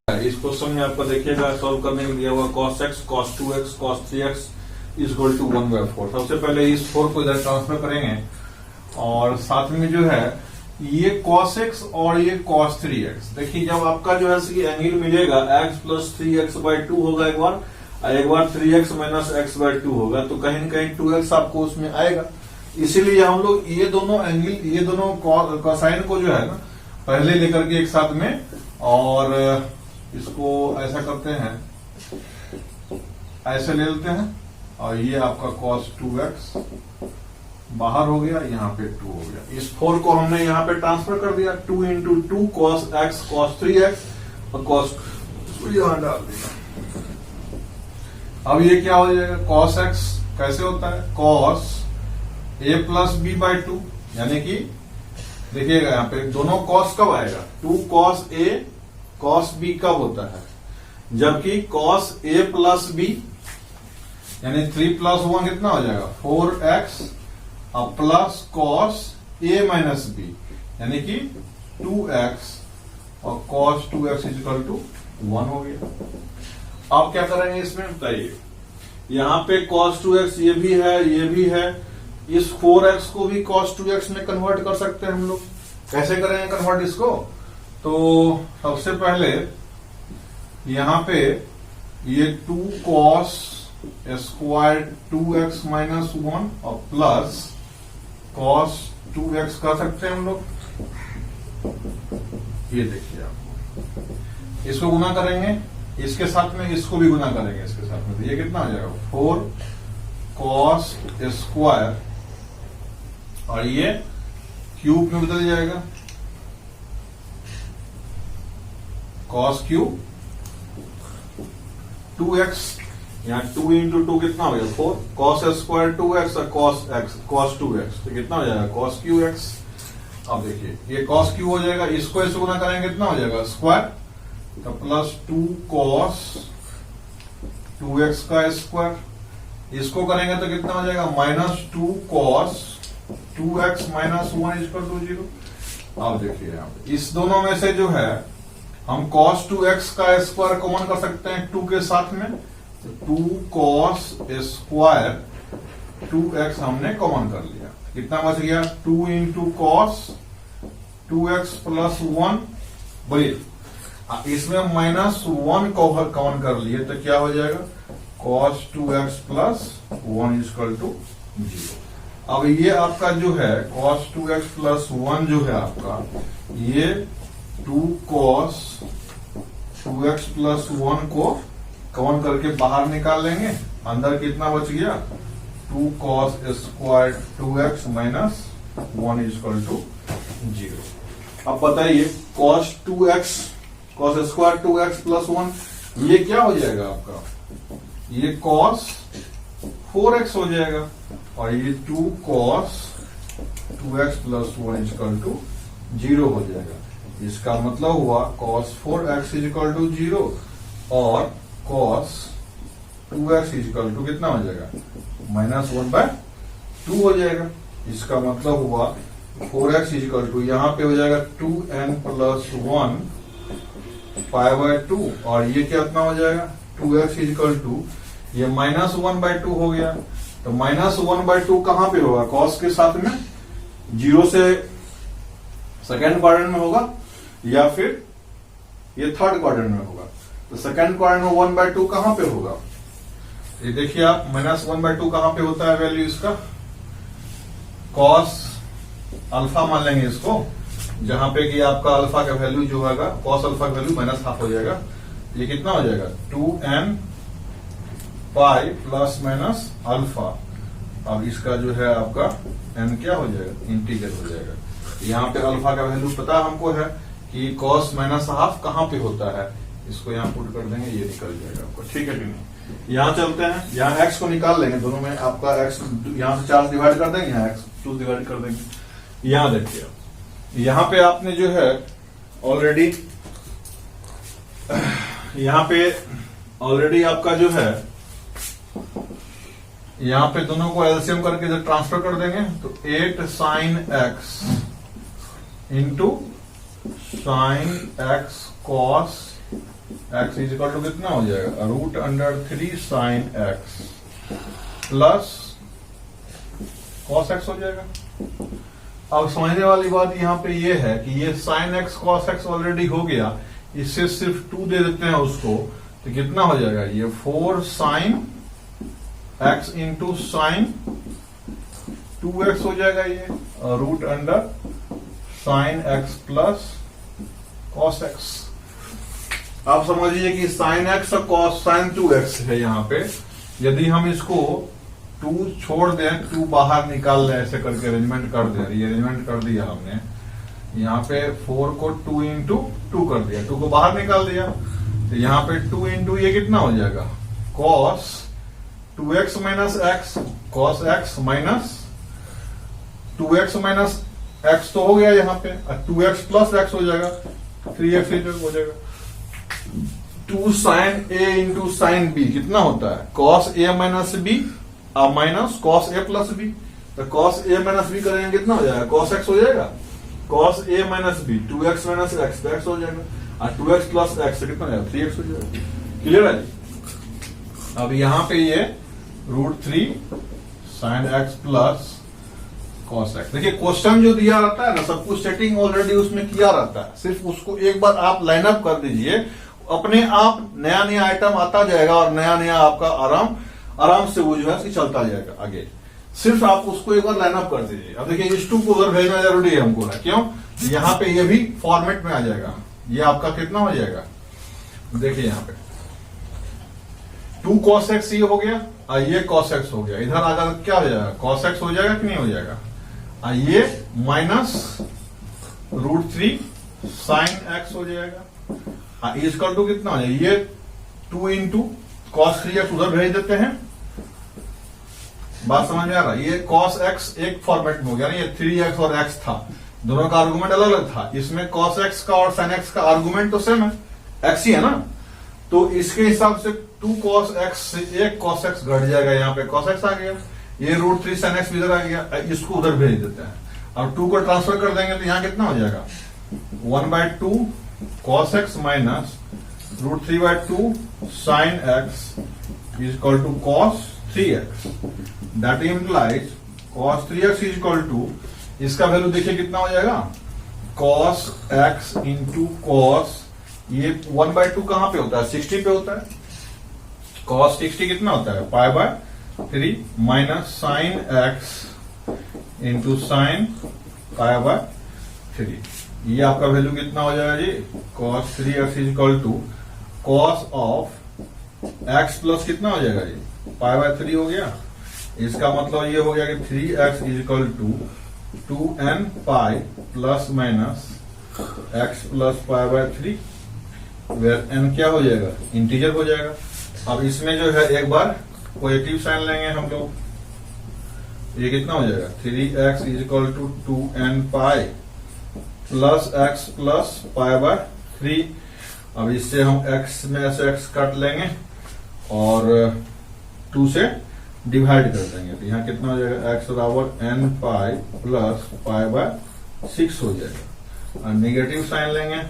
इस क्वेश्चन में आपको देखिएगा सॉल्व करने के लिए हुआ cos x, cos 2x, cos 3x is equal to 1/4। सबसे पहले इस 4 को इधर ट्रांसफर करेंगे और साथ में जो है ये cos x और ये cos 3x। देखिए जब आपका जो है एंगल मिलेगा x प्लस 3x/2 होगा एक बार 3x माइनस x/2 होगा, तो कहीं न कहीं 2x आपको उसमें आएगा। इसीलिए हम लोग ये दोनों एंगल, ये दोनों कोसाइन को जो है ना पहले लेकर के एक साथ में और इसको ऐसा करते हैं, ऐसे ले लेते हैं और ये आपका cos 2x बाहर हो गया, यहाँ पे 2 हो गया। इस 4 को हमने यहाँ पे ट्रांसफर कर दिया, 2 into 2 cos x cos 3x और cos यहां डाल दिया। अब ये क्या हो जाएगा, cos x कैसे होता है, cos a प्लस b/2, यानी कि देखिएगा यहाँ पे दोनों cos कब आएगा, 2 cos a cos b कब होता है, जबकि cos a प्लस b यानी 3 प्लस 1 कितना हो जाएगा 4x और plus cos a minus b यानी कि 2x और cos 2x इक्वल टू 1 हो गया। अब क्या करेंगे इसमें बताइए, यहाँ पे cos 2x ये भी है, ये भी है, इस 4x को भी cos 2x में कन्वर्ट कर सकते हैं हम लोग। कैसे करेंगे कन्वर्ट इसको, तो सबसे पहले यहां पे ये 2 cos स्क्वायर 2x माइनस 1 और प्लस cos 2x कर सकते हैं हम लोग। ये देखिए आप इसको गुना करेंगे, इसके साथ में इसको भी गुना करेंगे इसके साथ में, तो ये कितना हो जाएगा 4 cos स्क्वायर और ये क्यूब में बदल जाएगा cos क्यूब 2x, यहाँ 2 इंटू 2 कितना हो गया 4 cos स्क्वायर 2x और cos 2x, तो कितना हो जाएगा cos qx। अब देखिए ये cos q हो जाएगा, इसको इसको गुना करेंगे कितना हो जाएगा स्क्वायर, तो प्लस 2 cos 2x का स्क्वायर, इसको करेंगे तो कितना हो जाएगा minus 2 cos 2x minus 1 equal to 0। अब देखिए यहाँ पे इस दोनों में से जो है हम cos 2x का स्क्वायर कॉमन कर सकते हैं 2 के साथ में, तो 2 cos स्क्वायर 2x हमने कॉमन कर लिया, कितना बच गया 2 इंटू cos 2x प्लस 1। बोलिए इसमें माइनस 1 कॉमन कर लिए तो क्या हो जाएगा cos 2x plus 1 equal to 0। अब ये आपका जो है cos 2x प्लस 1 जो है आपका, ये 2 cos 2x प्लस 1 को कॉमन करके बाहर निकाल लेंगे, अंदर कितना बच गया 2 cos square 2x minus 1 equal to 0। अब बताइए cos 2x cos square 2x plus 1 ये क्या हो जाएगा आपका, ये cos 4x हो जाएगा और ये 2 cos 2x plus 1 equal to 0 हो जाएगा। इसका मतलब हुआ cos 4x इक्वल टू 0 और cos 2x इक्वल टू कितना हो जाएगा माइनस 1/2 हो जाएगा। इसका मतलब हुआ 4x इक्वल टू यहाँ पे हो जाएगा 2n प्लस 1 π/2 और ये कितना हो जाएगा 2x इक्वल टू ये माइनस 1/2 हो गया, तो माइनस 1/2 कहां पे होगा cos के साथ में 0 से सेकेंड क्वाड्रेंट में होगा या फिर ये थर्ड क्वाड्रेंट में होगा, तो सेकेंड क्वाड्रेंट में 1/2 कहां पे होगा, ये देखिए आप माइनस 1/2 कहां पे होता है वैल्यू इसका, cos अल्फा मान लेंगे इसको, जहां पे कि आपका अल्फा का वैल्यू जो होगा cos अल्फा का वैल्यू माइनस हाफ हो जाएगा, ये कितना हो जाएगा 2n pi plus minus alpha. अब इसका जो है आपका n क्या हो जाएगा इंटीग्रल हो जाएगा। यहाँ पे अल्फा का वैल्यू पता हमको है कि cos माइनस हाफ कहाँ पे होता है, इसको यहाँ पुट कर देंगे ये निकल जाएगा आपको, ठीक है कि नहीं। यहाँ चलते हैं, यहाँ x को निकाल लेंगे, दोनों में आपका x यहाँ से 4 डिवाइड कर देंगे, यहाँ x 2 डिवाइड कर देंगे। यहाँ देखिए यहाँ पे आपने जो है ऑलरेडी आपका जो है यहाँ पे दोनों को एलसीएम करके जब ट्रांसफर कर देंगे तो 8 sin x into sin x cos x is equal to कितना हो जाएगा, √3 sine x plus cos x हो जाएगा। अब समझने वाली बात यहाँ पे ये है कि ये sine x cos x already हो गया, इससे सिर्फ 2 दे देते हैं उसको, तो कितना हो जाएगा ये 4 sine x into sine 2x हो जाएगा ये, और √ sign x plus cos x. आप समझिए कि साइन एक्स और कॉस साइन 2x है यहाँ पे, यदि हम इसको 2 छोड़ दें, 2 बाहर निकाल लें, ऐसे करके अरेंजमेंट कर दें, अरेंजमेंट कर दिया हमने, यहाँ पे 4 को 2 इंटू 2 कर दिया, 2 को बाहर निकाल दिया, तो यहाँ पे 2 इंटू ये कितना हो जाएगा, cos 2x minus x, cos x minus 2x minus x तो हो गया यहाँ पे, 2x प्लस एक्स हो जाएगा, 3x हो जाएगा। 2 sine a into sine b कितना होता है, cos a minus b minus cos a plus b, तो कॉस a माइनस b करेंगे कितना हो जाएगा, कॉस x हो जाएगा, cos a minus b 2x minus x तो x हो जाएगा, और 2x प्लस x कितना हो जाएगा, 3x हो जाएगा। क्लियर है जी। अब यहाँ पे ये √3 sine x plus cos x, देखिए क्वेश्चन जो दिया रहता है ना, सब कुछ सेटिंग ऑलरेडी उसमें किया रहता है, सिर्फ उसको एक बार आप लाइन अप कर दीजिए, अपने आप नया नया आइटम आता जाएगा और नया नया आपका आराम से वो जो है चलता जाएगा आगे। सिर्फ आप उसको एक बार लाइन अप कर दीजिए। अब देखिए इस 2 को उधर भेजना जरूरी है हमको ना, क्यों, यहाँ पे ये भी फॉर्मेट में आ जाएगा, ये आपका कितना हो जाएगा, देखिए यहाँ पे 2 cos x ये हो गया, और ये cos x हो गया, इधर आकर क्या हो जाएगा, cos x हो जाएगा कि नहीं हो जाएगा, और ये माइनस √3 साइन x हो जाएगा, इसका टू कितना हो जाएगा, ये 2 इंटू cos 3x उधर भेज देते हैं, बात समझ में आ रहा है, ये cos x एक फॉर्मेट में हो गया ना, ये 3x और x था, दोनों का आर्गुमेंट अलग अलग था, इसमें cos x का और sin x का आर्गुमेंट तो सेम है, x ही है ना, तो इसके हिसाब से 2 cos x से 1 cos x घट जाएगा, यहाँ पे cos x आ गया, ये √3 sin x इधर आ गया, इसको उधर भेज देते हैं, और 2 को ट्रांसफर कर देंगे तो यहाँ कितना हो जाएगा, 1/2 cos x minus √3/2 sin x is equal to cos 3x, that implies cos 3x is equal to, इसका वैल्यू देखिए कितना हो जाएगा, cos x इंटू cos, ये 1/2 कहां पे होता है, 60 पे होता है, cos 60 कितना होता है, π/3 minus sine x into sine π/3, ये आपका वैल्यू कितना हो जाएगा जी, cos 3x is equal to cos of x plus कितना हो जाएगा जी, π/3 हो गया, इसका मतलब ये हो गया कि 3x is equal to 2n pi plus minus x plus π/3, where n क्या हो जाएगा, इंटीजर हो जाएगा। अब इसमें जो है एक बार पॉजिटिव साइन लेंगे हम लोग, ये कितना हो जाएगा, 3x is equal to 2n pi plus x plus π/3, अब इससे हम x में से x काट लेंगे और 2 से डिवाइड कर देंगे, तो यहाँ कितना हो जाएगा, x बराबर n पाई प्लस π/6 हो जाएगा, और नेगेटिव साइन लेंगे,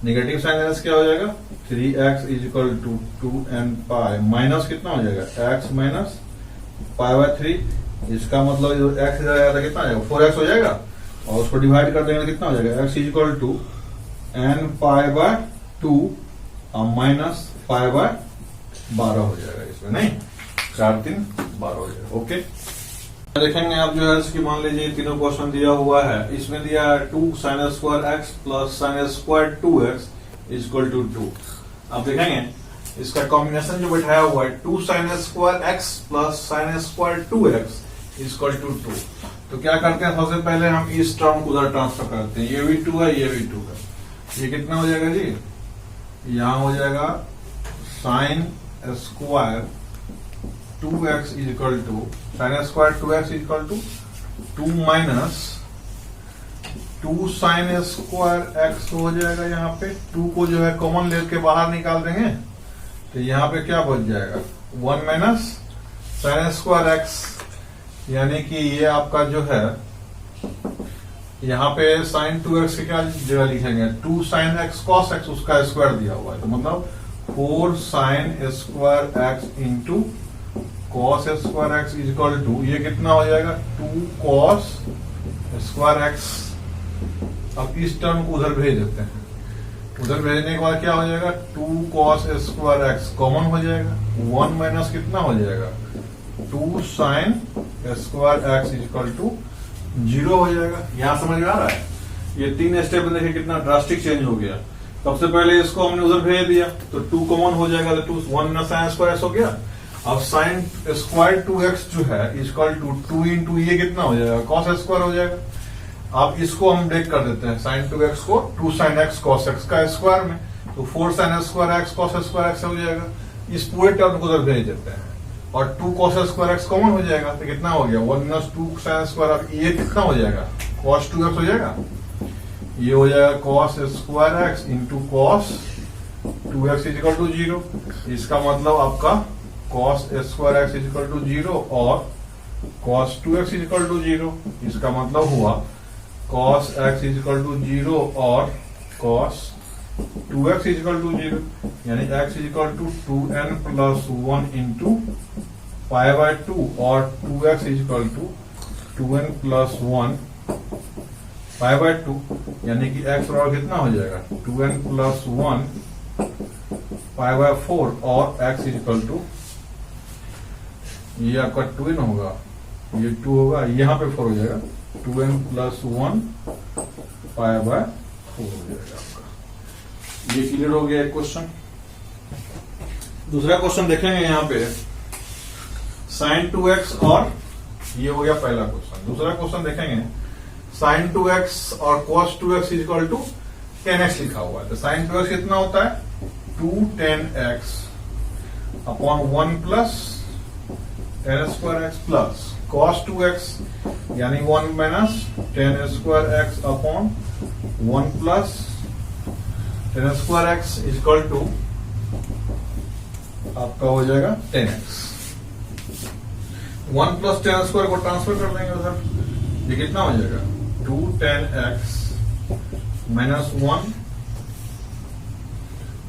नेगेटिव साइन लेने से क्या हो जाएगा, 3x is equal to 2n pi minus कितना हो जाएगा, x माइनस π/3, इसका मतलब x इधर आया था कितना हो जाएगा, 4x हो जाएगा, और उसको डिवाइड कर देंगे तो कितना हो जाएगा, x is equal to n π/2 और माइनस π/12 हो जाएगा, इसमें नहीं 4 3 12 हो जाएगा। ओके, देखेंगे आप जो है इसकी, मान लीजिए तीनों क्वेश्चन दिया हुआ है, इसमें दिया है 2 sin square x plus sin square 2x is equal to 2। आप देखेंगे इसका कॉम्बिनेशन जो बैठाया हुआ है 2 sin square x plus sin square 2x is equal to 2। तो क्या करते हैं, सबसे पहले हम इस टर्म को उधर ट्रांसफर करते हैं, ये भी 2 है, ये भी 2 है, ये कितना हो जाएगा जी, यहां हो जाएगा sin square 2x is equal to sin square 2x is equal to 2 minus 2 sin square x हो जाएगा, यहाँ पे 2 को जो है कॉमन लेके बाहर निकाल देंगे, तो यहाँ पे क्या बच जाएगा, 1 माइनस sin स्क्वायर x, यानी कि ये आपका जो है यहाँ पे साइन 2x की क्या जगह लिखेंगे, 2 साइन x cos x, उसका स्क्वायर दिया हुआ है, तो मतलब 4 sine square x into cos square x is equal to, ये कितना हो जाएगा 2 कॉस स्क्वायर एक्स। अब इस टर्म को उधर भेज देते हैं, उधर भेजने के बाद क्या हो जाएगा 2 कॉस स्क्वायर एक्स कॉमन हो जाएगा, 1 माइनस कितना हो जाएगा 2 sine square x is equal to 0 हो जाएगा। यहां समझ में आ रहा है, ये 3 स्टेप में देखिए कितना ड्रास्टिक चेंज हो गया। सबसे पहले इसको हमने उधर भेज दिया तो 2 कॉमन हो जाएगा, तो 2 1 माइनस साइन स्क्वायर एक्स हो गया। अब साइन स्क्वायर 2x जो है इक्वल टू 2 इंटू ये कितना हो जाएगा कॉस स्क्वायर हो जाएगा। अब इसको हम ब्रेक कर देते हैं, साइन 2x को 2 साइन x कॉस x का स्क्वायर में, तो 4 sine square x cos square x हो जाएगा। इस पूरे टर्म को उधर भेज देते हैं और 2 कॉस स्क्वायर x कॉमन हो जाएगा, तो कितना हो गया 1 माइनस 2 साइन स्क्वायर। अब ये कितना हो जाएगा कॉस 2x हो जाएगा, ये हो जाएगा cos square x into cos 2x is equal to 0। इसका मतलब आपका cos square x is equal to 0 और cos 2x is equal to 0। इसका मतलब हुआ cos x is equal to 0 और cos 2x is equal to 0, यानी x is equal to 2n plus 1 into pi by 2 और 2x is equal to 2n plus 1 pi by 2, यानी कि x बराबर कितना हो जाएगा 2n प्लस 1 पाई बाय 4 और x इज इक्वल टू, ये आपका 2n होगा, ये 2 होगा, यहाँ पे 4 हो जाएगा 2n प्लस 1 पाई बाय 4 हो जाएगा आपका। ये क्लियर हो गया एक क्वेश्चन। दूसरा क्वेश्चन देखेंगे यहाँ पे साइन 2x और ये हो गया पहला क्वेश्चन। दूसरा क्वेश्चन देखेंगे साइन 2x और cos 2x is equal to 10x लिखा हुआ है, तो साइन 2x कितना होता है 2 10x upon 1 plus 10 square x plus cos 2x यानी 1 minus 10 square x upon 1 plus 10 square x is equal to आपका हो जाएगा 10x। 1 प्लस 10 स्क्वायर को ट्रांसफर कर देंगे उधर, ये कितना हो जाएगा 2 10x minus 1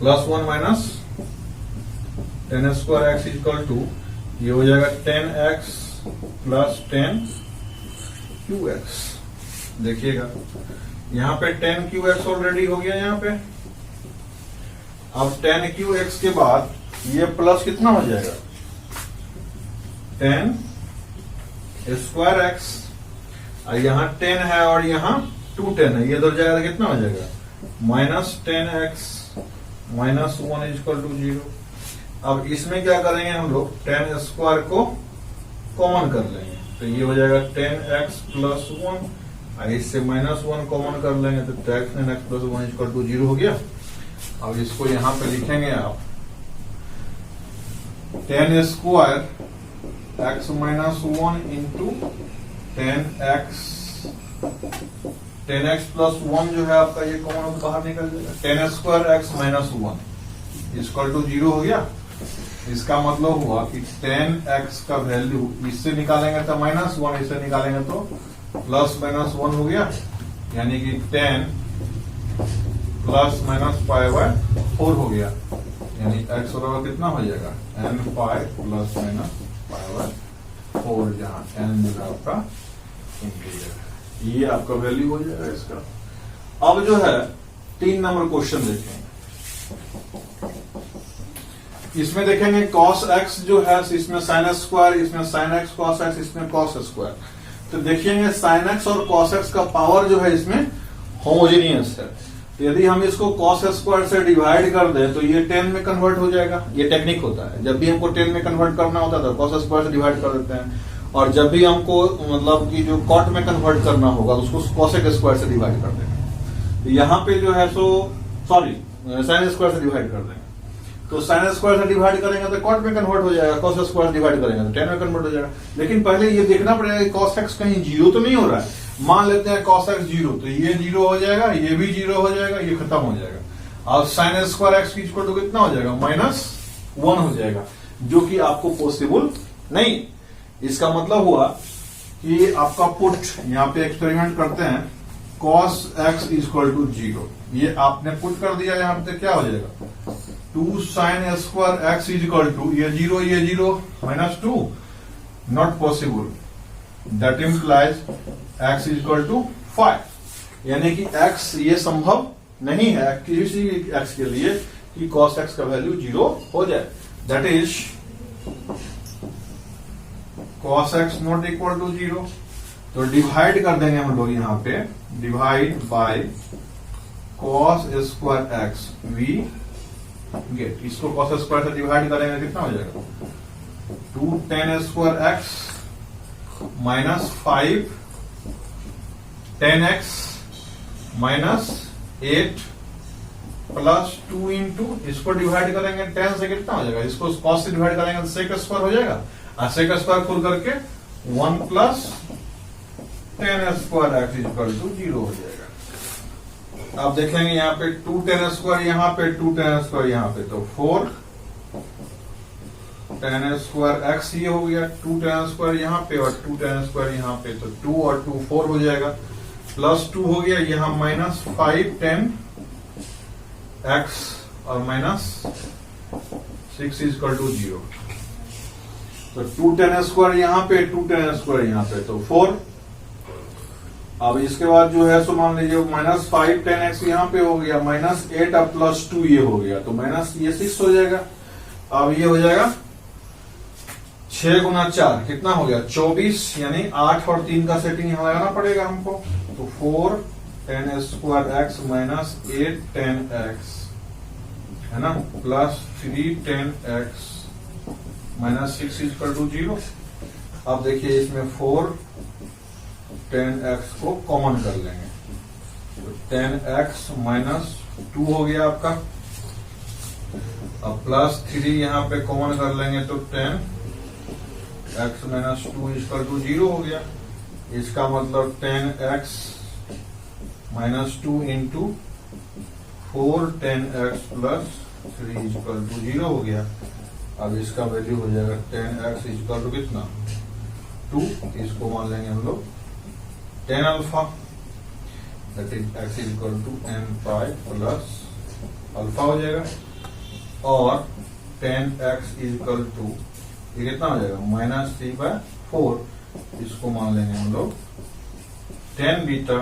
plus 1 minus 10 square x is equal to, ये हो जाएगा 10x प्लस 10 QX। देखिएगा यहां पे 10 QX ऑलरेडी हो गया यहाँ पे। अब 10 QX के बाद ये प्लस कितना हो जाएगा 10 स्क्वायर एक्स, और यहां 10 है और यहां 2 10 है, ये दो जाएगा तो कितना हो जाएगा minus 10x minus 1 is equal to 0। अब इसमें क्या करेंगे हम लोग 10 स्क्वायर को कॉमन कर लेंगे, तो ये हो जाएगा 10x प्लस 1, और इससे माइनस 1 कॉमन कर लेंगे तो 10x प्लस 1 इक्वल टू 0 हो गया। अब इसको यहां पे लिखेंगे आप 10 square x minus 1 into 10x plus 1 जो है आपका ये कॉमन बाहर निकल जाएगा, 10 square x minus 1 equal to 0 हो गया। इसका मतलब हुआ कि 10x का वैल्यू इससे निकालेंगे तो माइनस 1, इससे निकालेंगे तो प्लस माइनस 1 हो गया, यानी कि 10 प्लस माइनस पाई बाय 4 हो गया, यानी x बराबर कितना हो जाएगा n pi plus minus pi by 4, जहां n जो है आपका इंटीजर है, ये आपका वैल्यू हो जाएगा इसका। अब जो है 3 नंबर क्वेश्चन देखेंगे, इसमें देखेंगे cos x जो है इसमें sin स्क्वायर, इसमें sin x cos x, इसमें cos स्क्वायर। तो देखेंगे sin x और cos x का पावर जो है इसमें होमोजेनियस है, तो यदि हम इसको cos स्क्वायर से डिवाइड कर दें तो ये 10 में कन्वर्ट हो जाएगा। ये टेक्निक होता है, जब भी हमको 10 में कन्वर्ट करना होता है तो cos स्क्वायर से डिवाइड कर देते हैं, और जब भी हमको मतलब कि जो cot में कन्वर्ट करना होगा तो उसको cosec स्क्वायर से डिवाइड कर देंगे। तो यहाँ पे जो है सो सॉरी sin स्क्वायर से डिवाइड कर देंगे, तो sin स्क्वायर से डिवाइड करेंगे तो cot में कन्वर्ट हो जाएगा, cos स्क्वायर से डिवाइड करेंगे तो 10 में कन्वर्ट हो जाएगा। लेकिन पहले ये देखना पड़ेगा कि cos x कहीं 0 तो नहीं हो रहा है। मान लेते हैं cos x 0, तो ये 0 हो जाएगा, ये भी 0 हो जाएगा, ये खत्म हो जाएगा। अब sin square x equal to कितना हो जाएगा माइनस 1 हो जाएगा, जो कि आपको पॉसिबल नहीं। इसका मतलब हुआ कि आपका पुट यहाँ पे एक्सपेरिमेंट करते हैं cos x इक्वल टू 0। ये आपने पुट कर दिया यहाँ पे, क्या हो जाएगा 2 sin square x equal to ये 0 minus 2, not possible, that implies x equal to 5। यानी कि x ये संभव नहीं है किसी x के लिए कि cos x का वैल्यू 0 हो जाए, that is cos x not equal to 0। तो डिवाइड कर देंगे हम लोग यहाँ पे, divide by cos square x we get, इसको cos स्क्वायर से डिवाइड करेंगे कितना हो जाएगा 2 tan square x minus 5 tan x minus 8 plus 2 into, इसको डिवाइड करेंगे 10 से कितना हो जाएगा, इसको cos से डिवाइड करेंगे तो sec स्क्वायर हो जाएगा, और sec स्क्वायर खुल करके 1 plus tan square x equal to 0 हो जाएगा। अब देखेंगे यहाँ पे 2 tan स्क्वायर यहाँ पे, 2 tan स्क्वायर यहाँ पे, तो 4 tan स्क्वायर x ये हो गया, 2 tan स्क्वायर यहाँ पे और 2 tan स्क्वायर यहाँ पे, तो 2 और 2 4 हो जाएगा, प्लस 2 हो गया यहाँ माइनस 5 tan x और माइनस 6 इक्वल टू 0। तो 2 tan स्क्वायर यहाँ पे, 2 tan स्क्वायर यहाँ पे, तो 4। अब इसके बाद जो है सो मान लीजिए माइनस 5 tan x यहाँ पे हो गया, माइनस 8 अब प्लस 2 ये हो गया, तो माइनस ये 6 हो जाएगा। अब ये हो जाएगा 6 गुना 4 कितना हो गया 24, यानी 8 और 3 का सेटिंग यहाँ लगाना पड़ेगा हमको, तो 4 tan square x minus 8 tan x है ना, plus 3 tan x minus 6 equal to 0। अब देखिए इसमें 4 tan x को कॉमन कर लेंगे, तो tan x माइनस 2 हो गया आपका, अब प्लस 3 यहाँ पे कॉमन कर लेंगे तो tan x minus 2 equal to 0 हो गया। इसका मतलब tan x minus 2 into 4 tan x plus 3 equal to 0 हो गया। अब इसका वैल्यू हो जाएगा tan x इक्वल टू कितना 2, इसको मान लेंगे हम लोग tan alpha, that is x equal to n pi plus alpha हो जाएगा, और tan x इक्वल टू ये कितना हो जाएगा माइनस 3/4, इसको मान लेंगे हम लोग tan बीटा,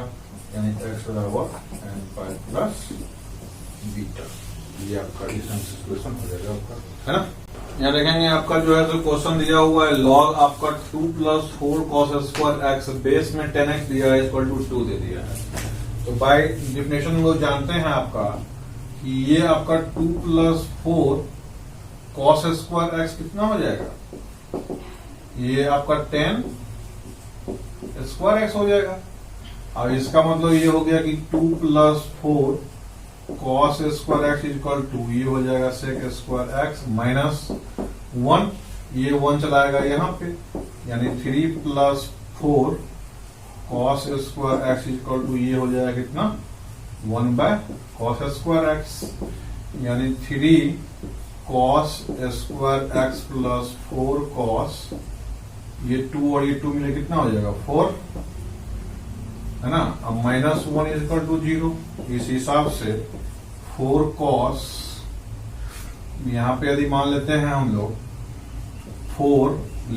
यानी x बराबर n पाई प्लस बीटा। ये आपका डिफरेंस इक्वेशन हो जाएगा आपका, है ना। यहाँ देखेंगे आपका जो है तो क्वेश्चन दिया हुआ है log आपका 2 plus 4 cos square x, base में 10x दिया है इक्वल टू 2 दे दिया है। तो बाय डिफिनेशन हम लोग जानते हैं आपका कि ये आपका 2 प्लस 4 cos स्क्वायर x कितना हो जाएगा, ये आपका 10 स्क्वायर x हो जाएगा। अब इसका मतलब ये हो गया कि 2 plus 4 cos square x equal to ये हो जाएगा sec स्क्वायर x माइनस 1, ये 1 चलाएगा यहाँ पे, यानी 3 plus 4 cos square x equal to ये हो जाएगा कितना 1/cos स्क्वायर x, यानी 3 cos square x plus 4 cos, ये 2 और ये 2 मिले कितना हो जाएगा 4, है ना। अब माइनस 1 इक्वल टू 0, इस हिसाब से 4 cos, यहाँ पे यदि मान लेते हैं हम लोग 4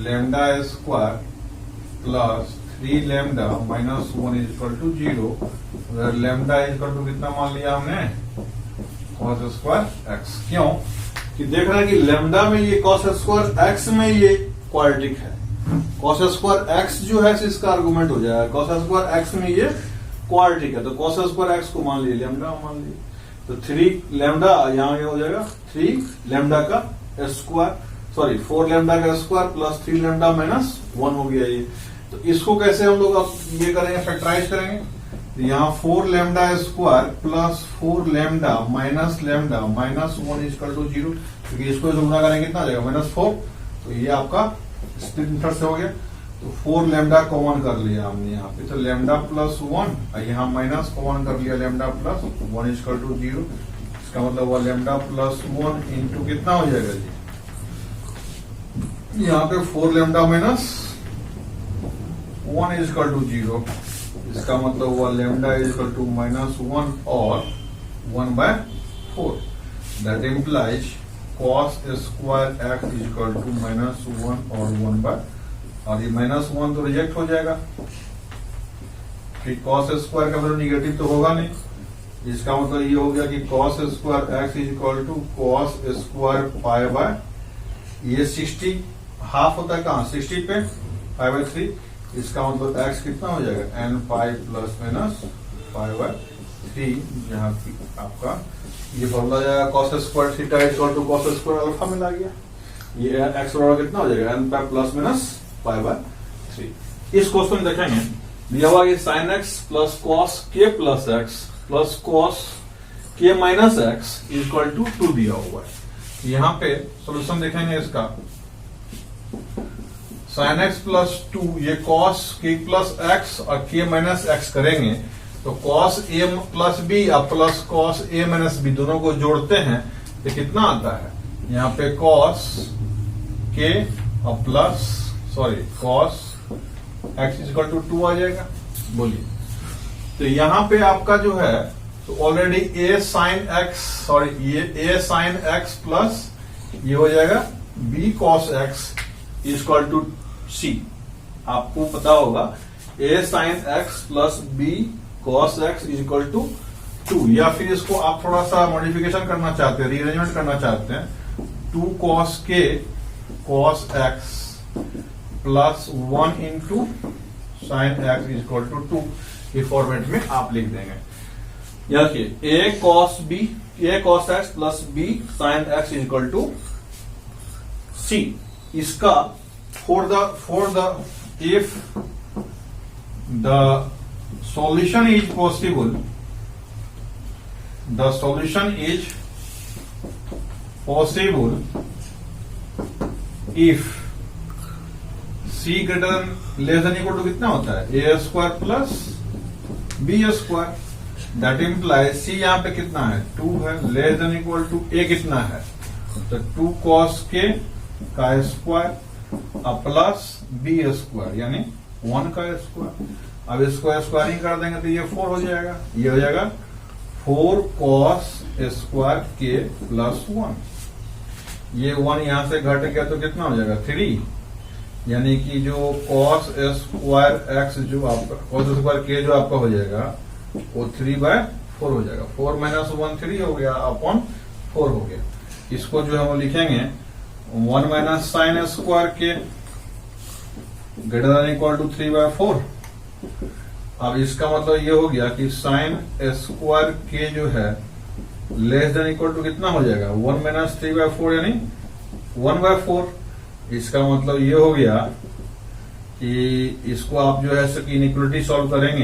lambda square plus 3 lambda minus 1 equal to 0, lambda equal to कितना मान लिया हमने cos स्क्वायर x। क्यों कि देख रहे हैं कि लैम्डा में ये cos स्क्वायर x में ये क्वाड्रेटिक है, cos स्क्वायर x जो है इसका आर्गुमेंट हो जाएगा, cos स्क्वायर x में ये क्वाड्रेटिक है, तो cos स्क्वायर x को मान लिए लैम्डा मान लिए, तो 3 लैम्डा यहाँ हो जाएगा 3 लैम्डा का स्क्वायर, सॉरी 4 लैम्डा का स्क्वायर प्लस 3 लैम्डा माइनस 1 हो गया ये। तो इसको कैसे हम लोग अब ये करेंगे, फैक्टराइज करेंगे, तो यहाँ 4 lambda square plus 4 lambda minus 1 equal to 0, क्योंकि इसको गुणा करेंगे कितना आ जाएगा -4, तो ये आपका स्प्लिट मेथड से हो गया। तो 4 लैम्डा कॉमन कर लिया हमने यहाँ पे, तो लैम्डा प्लस 1, यहाँ माइनस कॉमन कर लिया लैम्डा प्लस 1 इक्वल टू 0, इसका मतलब हुआ लैम्डा प्लस 1 इंटू कितना हो जाएगा जी, यहाँ पे 4 लैम्डा माइनस 1 इक्वल टू 0, इसका मतलब हुआ लैम्डा इज इक्वल टू -1 और 1/4। That implies cos square x is equal to -1 और 1/, और ये -1 तो रिजेक्ट हो जाएगा कि cos स्क्वायर का वैल्यू निगेटिव तो होगा नहीं। इसका मतलब ये हो गया कि cos square x is equal to cos square pi by, ये 60 हाफ होता है कहाँ, 60 पे π/3। इसका मतलब x कितना हो जाएगा, n पाई प्लस माइनस π/3, जहाँ की आपका ये फॉर्मूला जाएगा cos square theta equal to cos square alpha में ला गया। ये x बराबर कितना हो जाएगा, n पाई प्लस माइनस π/3। इस क्वेश्चन देखेंगे, दिया हुआ ये sin x plus cos k plus x plus cos k minus x equal to 2 दिया हुआ है। यहाँ पे सोल्यूशन देखेंगे इसका, sin x प्लस 2, ये cos k प्लस x और k माइनस x करेंगे तो cos a प्लस b और plus cos a minus b दोनों को जोड़ते हैं तो कितना आता है, यहाँ पे cos k और plus cos x equal to 2 आ जाएगा। बोलिए, तो यहाँ पे आपका जो है तो already a sin x plus ये हो जाएगा b cos x equal to c। आपको पता होगा a sin x plus b cos x equal to 2, या फिर इसको आप थोड़ा सा मॉडिफिकेशन करना चाहते हैं, रीअरेंजमेंट करना चाहते हैं, 2 cos k cos x plus 1 into sine x equal to 2, ये फॉर्मेट में आप लिख देंगे। याद रखिए a cos x plus b sine x equal to c। इसका for the if the solution is possible, the solution is possible if c greater than less than equal to कितना होता है, a square plus b square. That implies c यहाँ पे कितना है, 2 है, less than equal to a कितना है, तो 2 cos k का स्क्वायर प्लस b स्क्वायर यानी 1 का स्क्वायर। अब इसको स्क्वायरिंग कर देंगे तो ये 4 हो जाएगा, ये हो जाएगा 4 cos स्क्वायर k प्लस 1। ये 1 यहां से घट गया तो कितना हो जाएगा, 3, यानी कि जो cos स्क्वायर x जो आपका cos स्क्वायर k जो आपका हो जाएगा वो 3/4 हो जाएगा। 4 माइनस 1 3 हो गया अपॉन 4 हो गया। इसको जो हम लिखेंगे 1 माइनस साइन स्क्वायर के ग्रेटर देन इक्वल टू 3/4। अब इसका मतलब ये हो गया कि साइन स्क्वायर के जो है लेस देन इक्वल टू कितना हो जाएगा, 1 माइनस 3/4 यानी 1/4। इसका मतलब ये हो गया कि इसको आप जो है इनइक्वलिटी सॉल्व करेंगे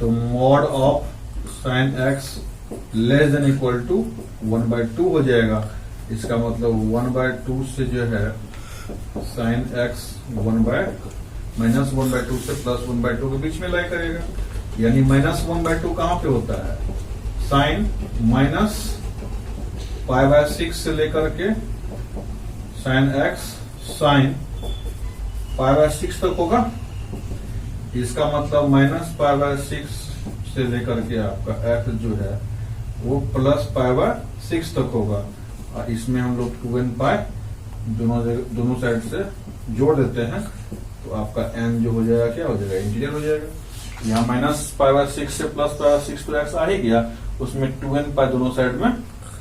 तो mod of sine x less than equal to 1/2 हो जाएगा। इसका मतलब 1/2 से जो है साइन एक्स माइनस 1/2 से प्लस 1/2 के बीच में लाई करेगा, यानी माइनस 1/2 कहां पे होता है, साइन माइनस π/6 से लेकर के साइन एक्स साइन π/6 तक होगा। इसका मतलब माइनस π/6 से लेकर के आपका f जो है वो प्लस π/6 तक होगा। और इसमें हम लोग 2n पाई दोनों साइड से जोड़ देते हैं तो आपका n जो हो जाएगा क्या हो जाएगा, इंटीजर हो जाएगा। यहाँ माइनस π/6 से प्लस π/6 तो x आ ही गया, उसमें 2n पाई दोनों साइड में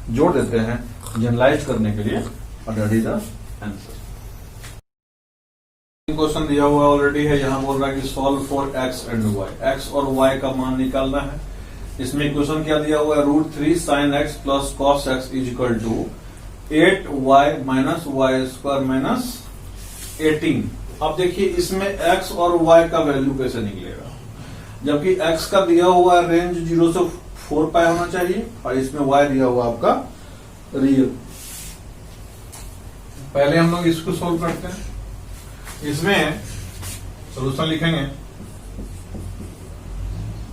जोड़ देते हैं जनरलाइज करने के लिए, और that is the answer. Question दिया हुआ ऑलरेडी है, यहाँ बोल रहा है कि solve for x and y, x और y का मान निकालना है। इसमें क्वेश्चन क्या दिया हुआ है, √3 sin x plus cos x is equal to 8y minus y square minus 18। अब देखिए इसमें x और y का वैल्यू कैसे निकलेगा, जबकि x का दिया हुआ रेंज 0 से 4 पाई होना चाहिए और इसमें y दिया हुआ आपका रियल। पहले हम लोग इसको सोल्व करते हैं। इसमें सोल्यूशन लिखेंगे,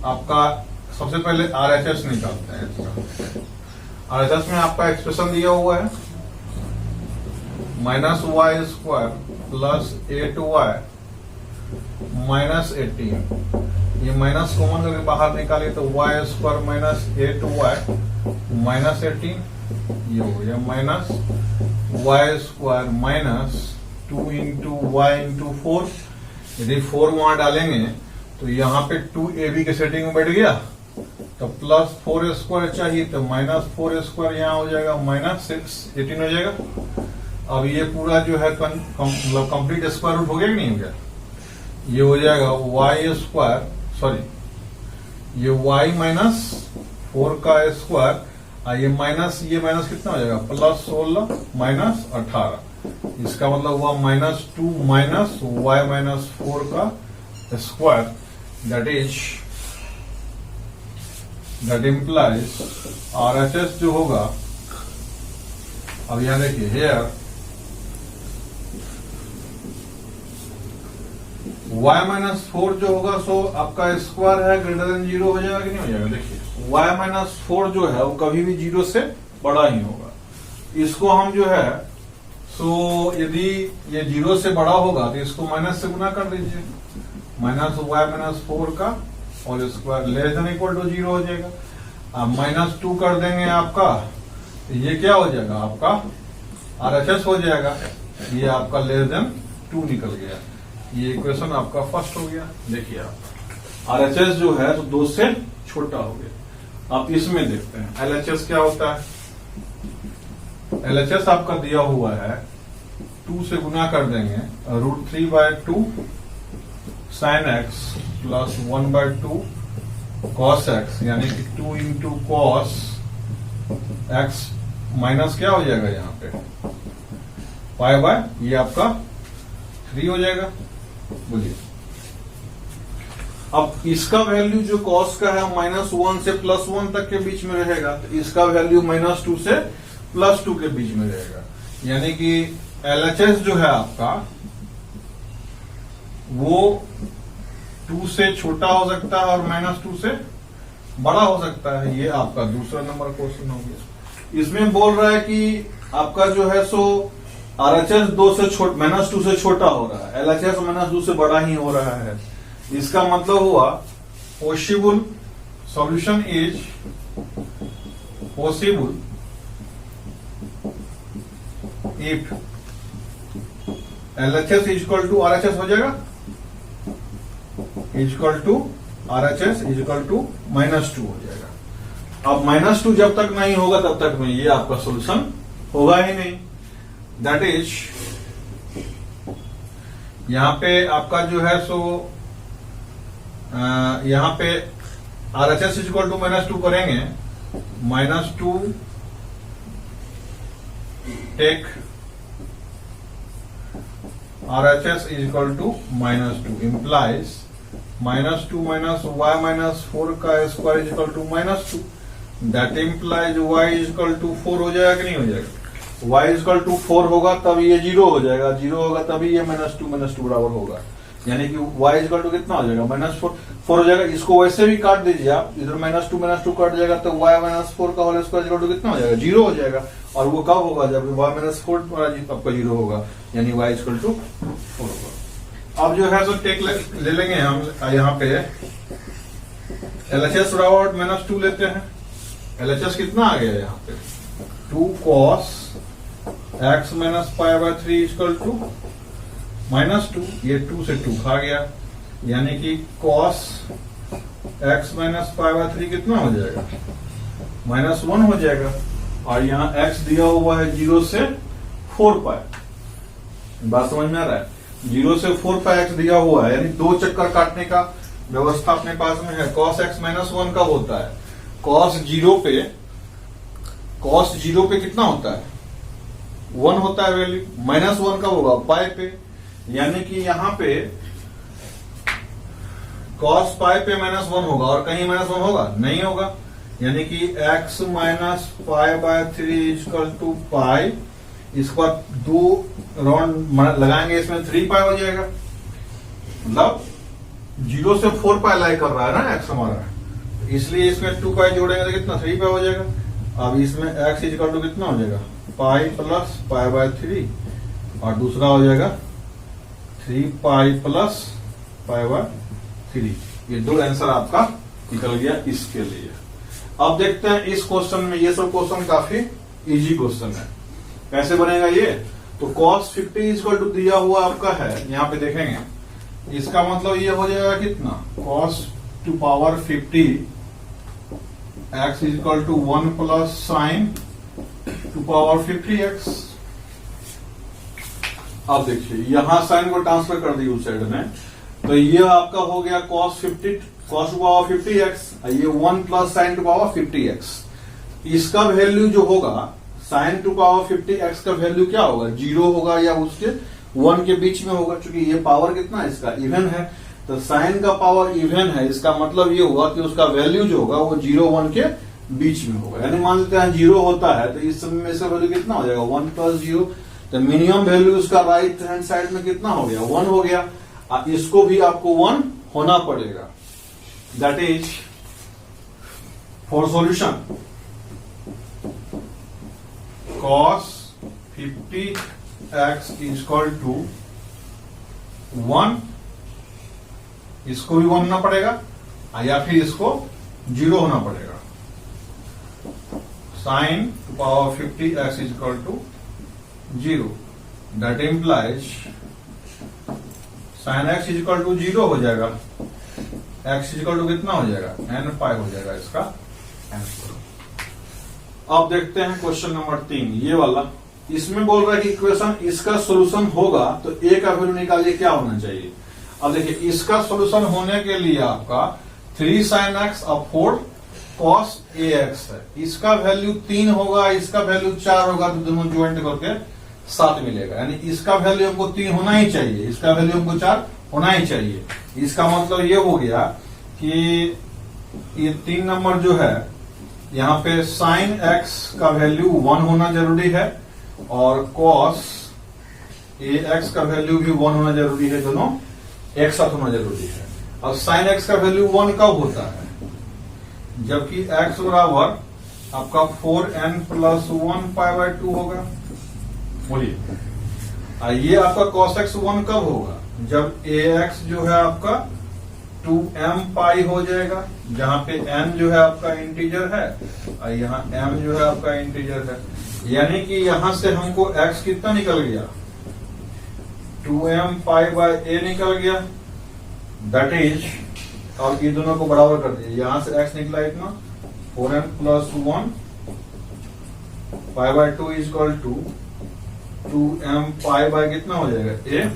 आपका सबसे पहले RHS निकालते हैं। RHS में आपका एक्सप्रेशन दिया हुआ है minus y square plus 8y minus 18, ये माइनस कॉमन करके बाहर निकाले तो Y square minus 8y minus 18, ये हो गया minus y square minus 2 into y into 4। यदि 4 वहां डालेंगे तो यहाँ पे 2ab के सेटिंग में बैठ गया, तो प्लस 4 स्क्वायर चाहिए तो माइनस 4 स्क्वायर यहाँ हो जाएगा माइनस 18 हो जाएगा। अब ये पूरा जो है मतलब कंप्लीट स्क्वायर रूट हो गया कि नहीं हो गया, ये हो जाएगा वाई स्क्वायर, सॉरी ये वाई माइनस 4 का स्क्वायर, ये माइनस कितना हो जाएगा प्लस 16 माइनस 18, इसका मतलब हुआ माइनस 2 माइनस वाई माइनस 4 का स्क्वायर, दैट इम्प्लाइज RHS जो होगा, अब यहां देखिए हेयर y माइनस 4 जो होगा सो आपका स्क्वायर है ग्रेटर देन 0 हो जाएगा कि नहीं हो जाएगा। देखिए y माइनस 4 जो है वो कभी भी 0 से बड़ा ही होगा। इसको हम जो है सो यदि ये 0 से बड़ा होगा तो इसको माइनस से गुना कर दीजिए, माइनस y माइनस 4 का और square less than equal to 0 हो जाएगा। अब माइनस 2 कर देंगे आपका, ये क्या हो जाएगा आपका RHS हो जाएगा, ये आपका लेस देन 2 निकल गया, ये इक्वेशन आपका फर्स्ट हो गया। देखिए आप RHS जो है तो 2 से छोटा हो गया। आप इसमें देखते हैं LHS क्या होता है। LHS आपका दिया हुआ है 2 से गुना कर देंगे √3/2 sin x plus 1/2 cos x, यानी कि 2 इंटू कॉस x माइनस क्या हो जाएगा यहाँ पे पाई बाय ये आपका 3 हो जाएगा। बोलिए अब इसका वैल्यू जो कॉस का है -1 से +1 तक के बीच में रहेगा, तो इसका वैल्यू -2 से +2 के बीच में रहेगा, यानी कि LHS जो है आपका वो 2 से छोटा हो सकता है और -2 से बड़ा हो सकता है। ये आपका दूसरा नंबर क्वेश्चन हो गया। इसमें बोल रहा है कि आपका जो है सो RHS -2 से छोटा हो रहा है, LHS -2 से बड़ा ही हो रहा है। इसका मतलब हुआ possible solution is possible if LHS equal to RHS हो जाएगा, equal to RHS equal to -2 हो जाएगा। अब -2 जब तक नहीं होगा तब तक में ये आपका सोल्यूशन होगा ही नहीं। दैट इज यहां पे आपका जो है सो यहां पे RHS इक्वल टू -2 करेंगे, -2 take RHS equal to -2 implies -2 minus y minus 4 का square equal to -2, that implies y equal to 4 हो जाएगा कि नहीं हो जाएगा। y इक्वल टू 4 होगा तब ये 0 हो जाएगा, 0 होगा तभी ये -2 बराबर होगा, यानी कि y इक्वल टू कितना हो जाएगा -4 हो जाएगा। इसको वैसे भी काट दीजिए आप, इधर -2 कट जाएगा तो y -4 का होल स्क्वायर इक्वल टू कितना हो जाएगा 0 हो जाएगा, और वो कब होगा जब y -4 आपका 0 होगा, यानी y इक्वल टू 4 होगा। अब जो है तो टेक ले लेंगे हम यहाँ पे LHS बराबर -2 लेते हैं। LHS कितना आ गया यहाँ पे 2 cos x minus π/3 equal to -2, ये 2 से 2 खा गया, यानी कि cos x माइनस π/3 कितना हो जाएगा -1 हो जाएगा, और यहाँ x दिया हुआ है 0 से 4π। बात समझ में आ रहा है, 0 से 4π x दिया हुआ है, यानी 2 चक्कर काटने का व्यवस्था अपने पास में है। cos x -1 कब होता है, cos 0 पे कितना होता है 1 होता है वैल्यू, -1 कब होगा पाई पे, यानी कि यहाँ पे cos पाई पे -1 होगा, और कहीं -1 होगा नहीं होगा, यानी कि x माइनस π/3 इक्वल टू पाई, इसके बाद 2 राउंड लगाएंगे इसमें 3π हो जाएगा, मतलब 0 से 4π लाई कर रहा है ना x हमारा, इसलिए इसमें 2π जोड़ेंगे तो कितना 3π हो जाएगा। अब इसमें x इक्वल टू कितना हो जाएगा पाई प्लस π/3, और दूसरा हो जाएगा 3π प्लस पाई/3। ये दो आंसर आपका निकल गया इसके लिए। अब देखते हैं इस क्वेश्चन में, ये सब क्वेश्चन काफी इजी क्वेश्चन है। कैसे बनेगा ये? तो cos 50 इक्वल टू दिया हुआ आपका है, यहाँ पे देखेंगे, इसका मतलब ये हो जाएगा कितना, cos to power 50 x equal to 1 plus sine to power 50x। अब देखिए यहां साइन को ट्रांसफर कर दी उस साइड में, तो ये आपका हो गया cos टू पावर 50x, ये 1 plus sine to power 50x। इसका वैल्यू जो होगा साइन टू पावर 50x का वैल्यू क्या होगा, 0 होगा या उसके 1 के बीच में होगा, क्योंकि ये पावर कितना है इसका, इवन है। तो साइन का पावर इवन है, इसका मतलब ये हुआ कि उसका वैल्यू जो होगा वो 0-1 के बीच में होगा। यानी मान लेते हैं 0 होता है तो इस समय में इसका वैल्यू कितना हो जाएगा, 1 प्लस 0। तो मिनिमम वैल्यू उसका राइट हैंड साइड में कितना हो गया, 1 हो गया। इसको भी आपको 1 होना पड़ेगा। That is for solution cos 50x equal to 1, इसको भी 1 होना पड़ेगा या फिर इसको 0 होना पड़ेगा। Sine to power 50x equal to 0, that implies sine x equal to 0 हो जाएगा, x इक्वल टू कितना हो जाएगा, n पाई हो जाएगा इसका आंसर। अब देखते हैं क्वेश्चन नंबर 3, ये वाला। इसमें बोल रहा है कि इक्वेशन इसका सोल्यूशन होगा तो a का वैल्यू निकालिए क्या होना चाहिए। अब देखिए इसका सोल्यूशन होने के लिए आपका 3 sin x और 4 cos ax है। इसका वैल्यू 3 होगा, इसका वैल्यू 4 होगा, तो दोनों ज्वाइंट करके 7 मिलेगा। यानी इसका वैल्यू हमको 3 होना ही चाहिए, इसका वैल्यू हमको 4 होना ही चाहिए। इसका मतलब ये हो गया कि ये 3 नंबर जो है यहाँ पे साइन x का वैल्यू 1 होना जरूरी है और cos ax का वैल्यू भी 1 होना जरूरी है, दोनों एक साथ होना जरूरी है। अब साइन x का वैल्यू 1 कब होता है, जबकि x बराबर आपका 4n प्लस 1 पाई/2 होगा। बोलिए ये आपका cos x 1 कब होगा, जब ax जो है आपका 2m पाई हो जाएगा, जहां पे n जो है आपका इंटीजर है और यहाँ m जो है आपका इंटीजर है। यानी कि यहां से हमको x कितना निकल गया, 2m पाई/a निकल गया। दैट इज, और ये दोनों को बराबर कर दिया, यहां से x निकला इतना 4n plus 1 pi equal to 2m pi/ कितना हो जाएगा, a।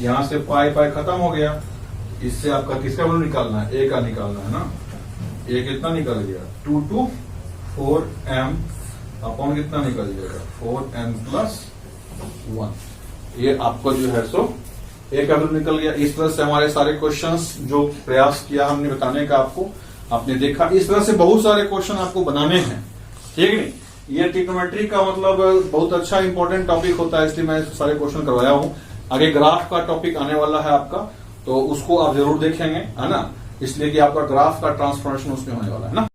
यहां से पाई खत्म हो गया। इससे आपका किसका वैल्यू निकालना है, a का निकालना है ना। a कितना निकल गया, 2 to 4m अपॉन कितना निकल जाएगा, 4n प्लस 1। ये आपको जो है सो a का वैल्यू निकल गया। इस तरह से हमारे सारे क्वेश्चंस जो प्रयास किया हमने बताने का आपको, आपने देखा। इस तरह से बहुत सारे क्वेश्चन आपको बनाने हैं, ठीक नहीं। ये ट्रिग्नोमेट्री का मतलब बहुत अच्छा इंपॉर्टेंट टॉपिक होता है, इसलिए मैं सारे क्वेश्चन करवाया हूं। आगे ग्राफ का टॉपिक आने वाला है आपका, तो उसको आप जरूर देखेंगे, है ना। इसलिए कि आपका ग्राफ का ट्रांसफॉर्मेशन उसमें होने वाला है ना।